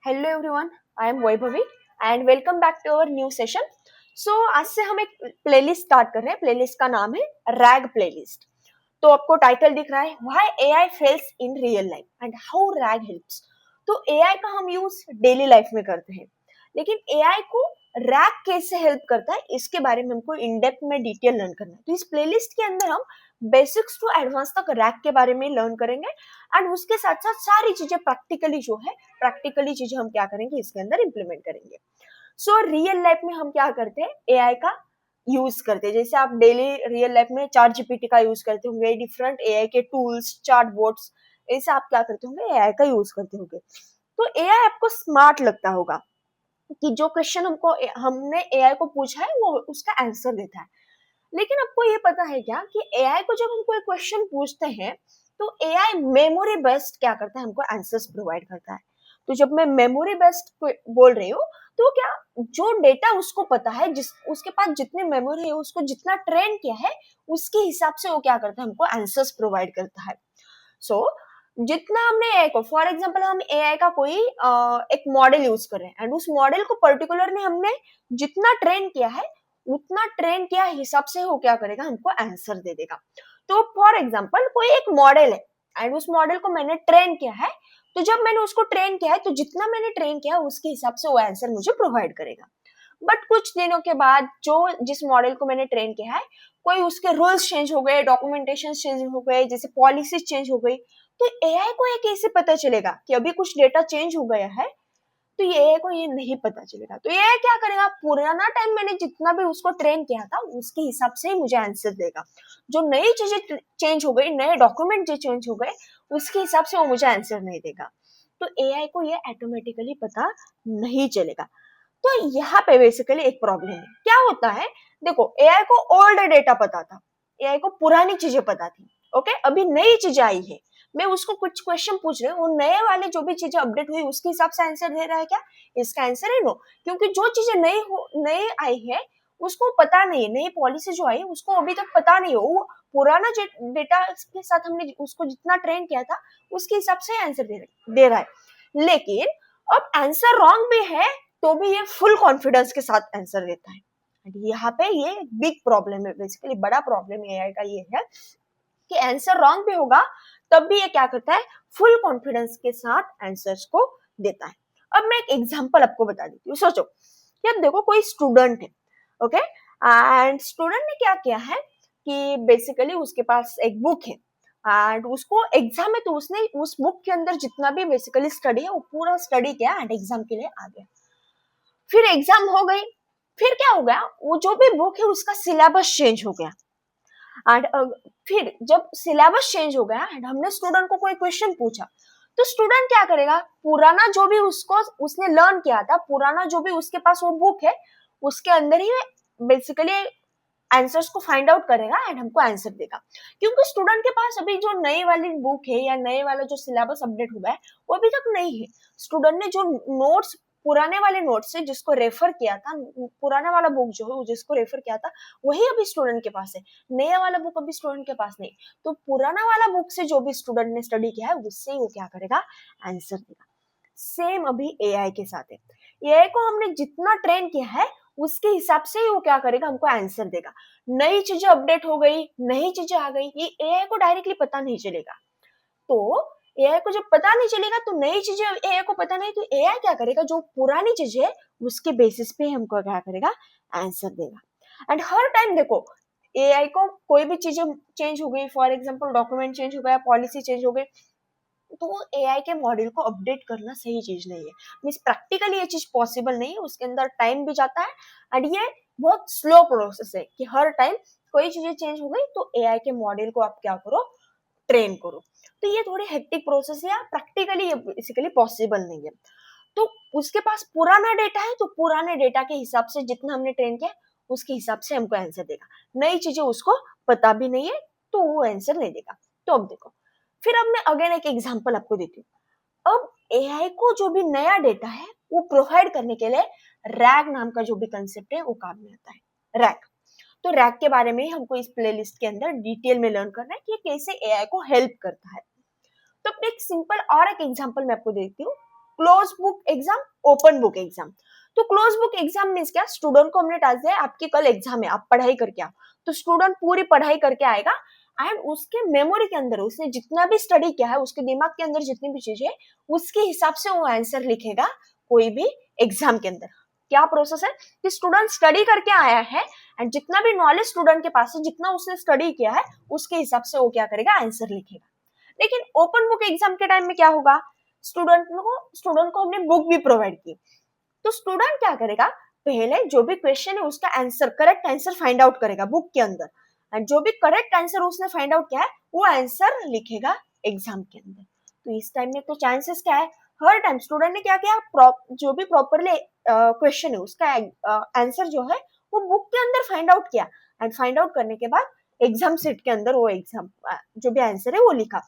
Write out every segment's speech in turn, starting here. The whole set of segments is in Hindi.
Hello everyone, I am Vaibhavi and welcome back to our new session. So आज से हम एक प्लेलिस्ट स्टार्ट कर रहे हैं। प्लेलिस्ट का नाम है रैग प्लेलिस्ट। तो आपको टाइटल दिख रहा है, why AI fails in real life and how rag helps. तो एआई का हम यूज डेली लाइफ में करते हैं, लेकिन एआई को रैग कैसे हेल्प करता है इसके बारे में हमको इन डेप्थ में डिटेल लर्न करना है। तो इस प्लेलिस्ट के अंदर हम बेसिक्स टू एडवांस तक रैग के बारे में लर्न करेंगे एंड उसके साथ साथ सारी चीजें प्रैक्टिकली चीजें हम क्या करेंगे इसके अंदर इंप्लीमेंट करेंगे। सो रियल लाइफ में हम क्या करते हैं, एआई का यूज करते हैं। जैसे आप डेली रियल लाइफ में चार्ट जीपीटी का यूज करते होंगे, डिफरेंट एआई के टूल्स, चार्ट बोर्ड्स, ऐसे आप क्या करते होंगे, एआई का यूज करते होंगे। तो एआई आपको स्मार्ट लगता होगा कि जो क्वेश्चन हमने एआई को पूछा है वो उसका आंसर देता है। लेकिन आपको ये पता है क्या कि एआई को जब हम कोई क्वेश्चन पूछते हैं तो एआई मेमोरी बेस्ड क्या करता है, हमको आंसर्स प्रोवाइड करता है। तो जब मैं मेमोरी बेस्ड बोल रही हूँ, तो क्या जो डेटा उसको पता है, जिस उसके पास जितनी मेमोरी है, उसको जितना ट्रेन किया है, उसके हिसाब से वो क्या करता है, हमको आंसर्स प्रोवाइड करता है। सो जितना हमने एआई को, फॉर एग्जांपल हम एआई का कोई एक मॉडल यूज कर रहे हैं एंड उस मॉडल को पर्टिकुलरली हमने जितना ट्रेन किया है, उतना ट्रेन किया हिसाब से वो क्या करेगा, हमको आंसर दे देगा। तो फॉर एग्जांपल कोई एक मॉडल है एंड उस मॉडल को मैंने ट्रेन किया है, तो जब मैंने उसको ट्रेन किया है तो जितना मैंने ट्रेन किया उसके हिसाब से वो आंसर मुझे प्रोवाइड करेगा। बट कुछ दिनों के बाद जो जिस मॉडल को मैंने ट्रेन किया है, कोई उसके रूल्स चेंज हो गए, डॉक्यूमेंटेशन चेंज हो गए, जैसे पॉलिसीज चेंज हो गई, तो एआई को ये कैसे पता चलेगा कि अभी कुछ डेटा चेंज हो गया है। तो ये एआई को ये नहीं पता चलेगा। तो एआई क्या करेगा, पुराना टाइम मैंने जितना भी उसको ट्रेन किया था उसके हिसाब से ही मुझे आंसर देगा। जो नई चीजें चेंज हो गई, नए डॉक्यूमेंट जो चेंज हो गए, उसके हिसाब से वो मुझे आंसर नहीं देगा। तो एआई को ये ऑटोमेटिकली पता नहीं चलेगा। तो यहाँ पे बेसिकली एक प्रॉब्लम है। क्या होता है, देखो एआई को ओल्ड डेटा पता था, एआई को पुरानी चीजें पता थी। ओके, अभी नई चीजें आई है, मैं उसको कुछ क्वेश्चन पूछ रही हूँ, वो नए वाले जो भी चीजें अपडेट हुई उसके हिसाब से आंसर दे रहा है क्या? इसका आंसर है नो। क्योंकि जो चीजें नई आई है उसको पता नहीं है, नई पॉलिसी जो आई उसको अभी तक पता नहीं हो। वो पुराना डेटा के साथ हमने उसको जितना ट्रेन किया था उसके हिसाब से आंसर दे रहा है। लेकिन अब आंसर रॉन्ग भी है तो भी ये फुल कॉन्फिडेंस के साथ आंसर देता है। यहाँ पे ये बिग प्रॉब्लम है, बेसिकली बड़ा प्रॉब्लम एआई का ये है कि आंसर रॉन्ग भी होगा तब भी ये क्या करता है, फुल कॉन्फिडेंस के साथ आंसर्स को देता है। अब मैं एक एग्जांपल आपको बता देती हूँ। सोचो कि अब देखो कोई स्टूडेंट है, ओके, एंड स्टूडेंट ने क्या किया है कि बेसिकली उसके पास एक बुक है एंड उसको एग्जाम है, तो उसने उस बुक के अंदर जितना भी बेसिकली स्टडी है वो पूरा स्टडी किया एंड एग्जाम के लिए आ गया। फिर एग्जाम हो गई, फिर क्या हो गया, वो जो भी बुक है उसका सिलेबस चेंज हो गया। एंड फिर जब सिलेबस चेंज हो गया एंड हमने स्टूडेंट को कोई क्वेश्चन पूछा, तो स्टूडेंट क्या करेगा, पुराना जो भी उसको उसने लर्न किया था, पुराना जो भी उसके पास वो बुक है, उसके अंदर ही बेसिकली आंसर्स को फाइंड आउट करेगा एंड हमको आंसर देगा। क्योंकि स्टूडेंट के पास अभी जो नई वाली बुक है या नए वाला जो सिलेबस अपडेट हुआ है वो अभी तक नहीं है। स्टूडेंट ने जो नोट्स, पुराने वाले नोट्स से जिसको रेफर किया था, पुराना वाला बुक जो है जिसको रेफर किया था वही अभी स्टूडेंट के पास है, नया वाला बुक अभी स्टूडेंट के पास नहीं। तो पुराना वाला बुक से जो भी स्टूडेंट ने स्टडी किया है उससे वो क्या करेगा, आंसर देगा। सेम अभी एआई के साथ है। एआई को हमने जितना ट्रेन किया है उसके हिसाब से ही वो क्या करेगा, हमको आंसर देगा। नई चीजें अपडेट हो गई, नई चीजें आ गई, ये एआई को डायरेक्टली पता नहीं चलेगा। तो एआई को जब पता नहीं चलेगा तो नई चीजें एआई को पता नहीं, तो एआई क्या करेगा, जो पुरानी चीजें है उसके बेसिस पे हमको क्या करेगा, आंसर देगा। एंड हर टाइम देखो एआई को कोई भी चीजें चेंज हो गई, फॉर एग्जांपल डॉक्यूमेंट चेंज हो गया, पॉलिसी चेंज हो गई, तो एआई के मॉडल को अपडेट करना सही चीज नहीं है। मीन्स प्रैक्टिकली ये चीज पॉसिबल नहीं है, उसके अंदर टाइम भी जाता है एंड ये बहुत स्लो प्रोसेस है कि हर टाइम कोई चीजें चेंज हो गई तो एआई के मॉडल को आप क्या करो, ट्रेन करो। तो ये थोड़ी हेक्टिक प्रोसेस है, प्रैक्टिकली ये बेसिकली पॉसिबल नहीं है। तो उसके पास पुराना डेटा है तो पुराने डेटा के हिसाब से जितना हमने ट्रेन किया उसके हिसाब से हमको आंसर देगा। नई चीजें उसको पता भी नहीं है तो वो आंसर नहीं देगा। तो अब देखो, फिर अब मैं अगेन एक एग्जांपल आपको देती हूँ। अब एआई को जो भी नया डेटा है वो प्रोवाइड करने के लिए रैग नाम का जो भी कंसेप्ट है वो काम में आता है, रैग। तो रैग के बारे में हमको इस प्लेलिस्ट के अंदर डिटेल में लर्न करना है कि कैसे एआई को हेल्प करता है। तो अपने एक सिंपल और एक एग्जांपल मैं आपको देती हूँ। Close book exam, open book exam. तो क्लोज बुक एग्जाम मीन्स क्या, स्टूडेंट को हमने टास्क दिया आपकी कल एग्जाम है, आप पढ़ाई करके आओ, तो स्टूडेंट पूरी पढ़ाई करके आएगा एंड उसके मेमोरी के अंदर उसने जितना भी स्टडी किया है, उसके दिमाग के अंदर जितनी भी चीजें है, उसके हिसाब से वो आंसर लिखेगा कोई भी एग्जाम के अंदर। क्या प्रोसेस है कि स्टूडेंट स्टडी करके आया है एंड जितना भी नॉलेज स्टूडेंट के पास है, जितना उसने स्टडी किया है, उसके हिसाब से वो क्या करेगा, आंसर लिखेगा। लेकिन ओपन बुक एग्जाम के टाइम में क्या होगा, स्टूडेंट को हमने बुक भी प्रोवाइड की, तो स्टूडेंट क्या करेगा, पहले जो भी क्वेश्चन है उसका answer, correct answer find out करेगा बुक के अंदर, एंड जो भी करेक्ट आंसर उसने फाइंड आउट किया है वो आंसर लिखेगा एग्जाम के अंदर। तो इस टाइम में तो चांसेस क्या है, हर टाइम स्टूडेंट ने क्या किया, जो भी प्रॉपरली क्वेश्चन है उसका आंसर जो है वो बुक के अंदर फाइंड आउट किया, एंड फाइंड आउट करने के बाद एग्जाम सीट के अंदर वो एग्जाम जो भी आंसर है वो लिखा।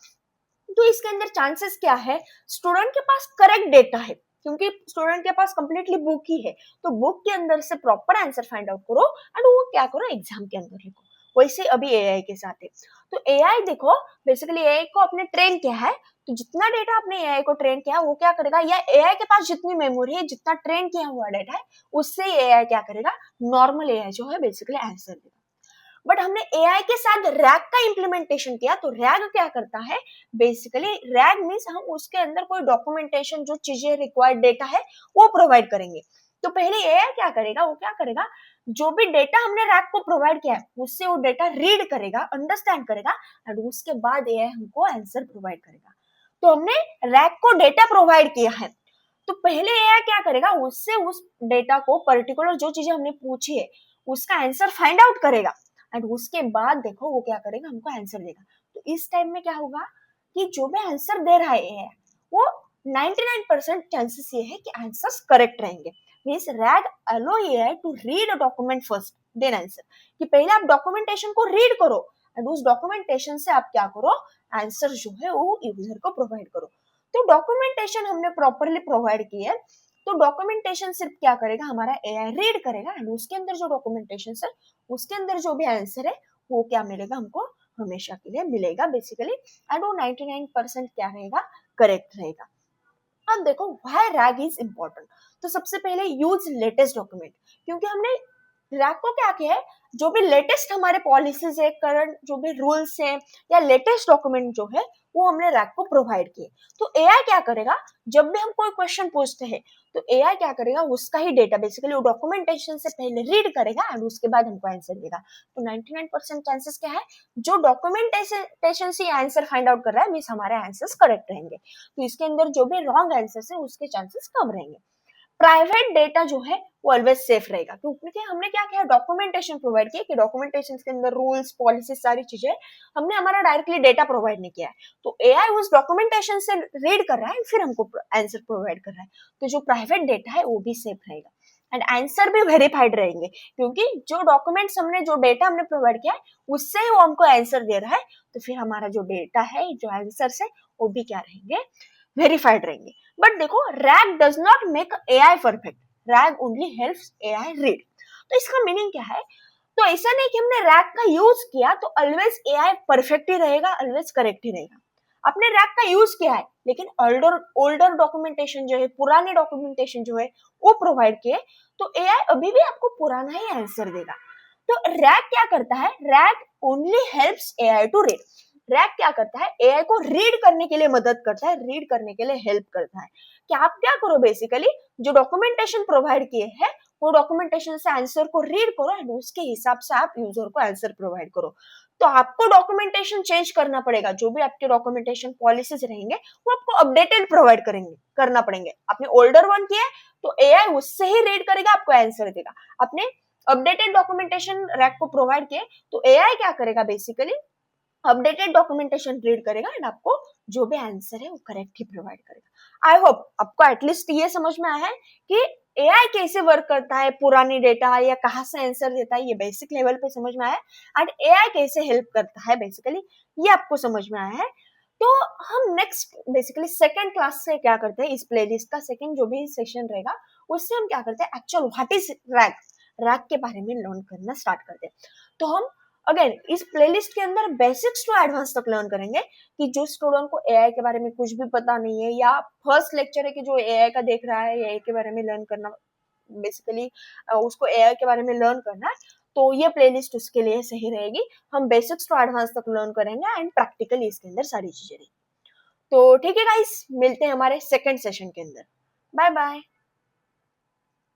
तो इसके अंदर चांसेस क्या है, स्टूडेंट के पास करेक्ट डेटा है, क्योंकि स्टूडेंट के पास कंप्लीटली बुक ही है, तो बुक के अंदर से प्रॉपर आंसर फाइंड आउट करो एंड वो क्या करो, एग्जाम के अंदर लिखो। वैसे अभी एआई के साथ है, तो एआई देखो बेसिकली एआई को आपने ट्रेन किया है, तो जितना डेटा आपने एआई को ट्रेन किया वो क्या करेगा, या एआई के पास जितनी मेमोरी है, जितना ट्रेन किया हुआ डेटा है, उससे एआई क्या करेगा, नॉर्मल एआई जो है बेसिकली आंसर देगा। बट हमने एआई के साथ रैग का इंप्लीमेंटेशन किया, तो रैग क्या करता है, बेसिकली रैग मीन्स हम उसके अंदर कोई डॉक्यूमेंटेशन, जो चीजें रिक्वायर्ड डेटा है वो प्रोवाइड करेंगे। तो पहले एआई क्या करेगा, वो क्या करेगा, जो भी डेटा हमने रैग को प्रोवाइड किया है उससे वो डेटा रीड करेगा, अंडरस्टैंड करेगा, और उसके बाद एआई हमको आंसर प्रोवाइड करेगा। तो हमने रैग को डेटा प्रोवाइड किया है, तो पहले एआई क्या करेगा, उससे उस डेटा को, पर्टिकुलर जो चीजें हमने पूछी है उसका आंसर फाइंड आउट करेगा, एंड उसके बाद देखो वो क्या करेगा, हमको आंसर देगा। तो इस टाइम में क्या होगा कि जो भी आंसर दे रहा है वो 99% चांसेस ये है कि आंसर्स करेक्ट रहेंगे। Means RAG allow AI to read a document first then answer, कि पहले आप डॉक्यूमेंटेशन को रीड करो एंड उस डॉक्यूमेंटेशन से आप क्या करो, आंसर जो है वो यूजर को प्रोवाइड करो। तो डॉक्यूमेंटेशन हमने प्रॉपरली प्रोवाइड की है, तो डॉक्यूमेंटेशन सिर्फ क्या करेगा, हमारा एआई रीड करेगा एंड उसके अंदर जो डॉक्यूमेंटेशन है उसके अंदर जो भी आंसर है वो क्या मिलेगा, हमको हमेशा के लिए मिलेगा बेसिकली, एंड वो 99% क्या रहेगा, करेक्ट रहेगा। अब देखो व्हाई रैग इज इम्पोर्टेंट, तो सबसे पहले यूज लेटेस्ट डॉक्यूमेंट, क्योंकि हमने रैग को क्या किया है, जो भी लेटेस्ट हमारे पॉलिसीज है, करंट जो भी रूल्स है या लेटेस्ट डॉक्यूमेंट जो है वो हमने रैग को प्रोवाइड किए। तो एआई क्या करेगा, जब भी हम कोई क्वेश्चन पूछते हैं तो एआई क्या करेगा, उसका ही डेटा बेसिकली वो डॉक्यूमेंटेशन से पहले रीड करेगा एंड उसके बाद हमको आंसर देगा। तो 99% चांसेस क्या है, जो डॉक्यूमेंटेशन से आंसर फाइंड आउट कर रहा है मीन्स हमारे आंसर्स करेक्ट रहेंगे। तो इसके अंदर जो भी रॉन्ग आंसर है उसके चांसेस कम रहेंगे। प्राइवेट डेटा जो है वो ऑलवेज सेफ रहेगा, क्योंकि हमने क्या किया, डॉक्यूमेंटेशन प्रोवाइड किया, कि डॉक्यूमेंटेशन के अंदर रूल्स पॉलिसी सारी चीजें हमने हमारा डायरेक्टली डेटा प्रोवाइड नहीं किया है, तो एआई उस डॉक्यूमेंटेशन से रीड कर रहा है फिर हमको आंसर प्रोवाइड कर रहा है। तो जो प्राइवेट डेटा है वो भी सेफ रहेगा एंड आंसर भी वेरीफाइड रहेंगे, क्योंकि जो डॉक्यूमेंट्स हमने, जो डेटा हमने प्रोवाइड किया है उससे ही वो हमको आंसर दे रहा है, तो फिर हमारा जो डेटा है, जो आंसर है वो भी क्या रहेंगे, वेरीफाइड रहेंगे। बट देखो rag does not make AI perfect, rag only helps AI read. तो इसका मीनिंग क्या है, तो ऐसा नहीं कि हमने रैग का यूज किया तो ऑलवेज एआई परफेक्ट ही रहेगा, ऑलवेज करेक्ट ही रहेगा। आपने रैग का यूज किया है लेकिन ओल्डर डॉक्यूमेंटेशन जो है, पुराने डॉक्यूमेंटेशन जो है वो प्रोवाइड किए, तो एआई अभी भी आपको पुराना ही आंसर देगा। तो रैग क्या करता है, RAG only helps AI to read. RAG क्या करता है, एआई को रीड करने के लिए मदद करता है, रीड करने के लिए हेल्प करता है। कि आप क्या करो, बेसिकली जो डॉक्यूमेंटेशन प्रोवाइड किए हैं वो डॉक्यूमेंटेशन से आंसर को रीड करो एंड उसके हिसाब से आप यूजर को आंसर प्रोवाइड करो। तो आपको डॉक्यूमेंटेशन चेंज करना पड़ेगा, जो भी आपके डॉक्यूमेंटेशन पॉलिसीज रहेंगे वो आपको अपडेटेड प्रोवाइड करेंगे, करना पड़ेंगे। आपने ओल्डर वन किया तो एआई उससे ही रीड करेगा, आपको आंसर देगा। आपने अपडेटेड डॉक्यूमेंटेशन रैग को प्रोवाइड किए तो एआई क्या करेगा, बेसिकली अपडेटेड डॉक्यूमेंटेशन रीड करेगा एंड आपको जो भी आंसर है वो करेक्ट ही प्रोवाइड करेगा। आई होप आपको एटलीस्ट ये समझ में आया है कि एआई कैसे वर्क करता है, पुरानी डेटा या कहाँ से आंसर देता है, ये बेसिक लेवल पे समझ में आया है। एंड एआई कैसे हेल्प करता है बेसिकली ये आपको समझ में आया है। तो हम नेक्स्ट बेसिकली सेकंड क्लास से क्या करते हैं, इस प्लेलिस्ट का सेकंड जो भी सेशन रहेगा उससे हम क्या करते हैं, actual what is rag, rag के बारे में लर्न करना स्टार्ट करते हैं। तो हम अगेन इस प्लेलिस्ट के अंदर बेसिक्स टू एडवांस तक लर्न करेंगे कि जो स्टूडेंट को एआई के बारे में कुछ भी पता नहीं है या फर्स्ट लेक्चर है कि जो एआई का देख रहा है, एआई के बारे में लर्न करना, बेसिकली उसको एआई के बारे में लर्न करना है, तो ये प्लेलिस्ट उसके लिए सही रहेगी। हम बेसिक्स टू एडवांस तक लर्न करेंगे एंड प्रैक्टिकली इसके अंदर सारी चीजें रहेंगी। तो ठीक है गाइस, मिलते हैं हमारे सेकंड सेशन के अंदर। Bye bye.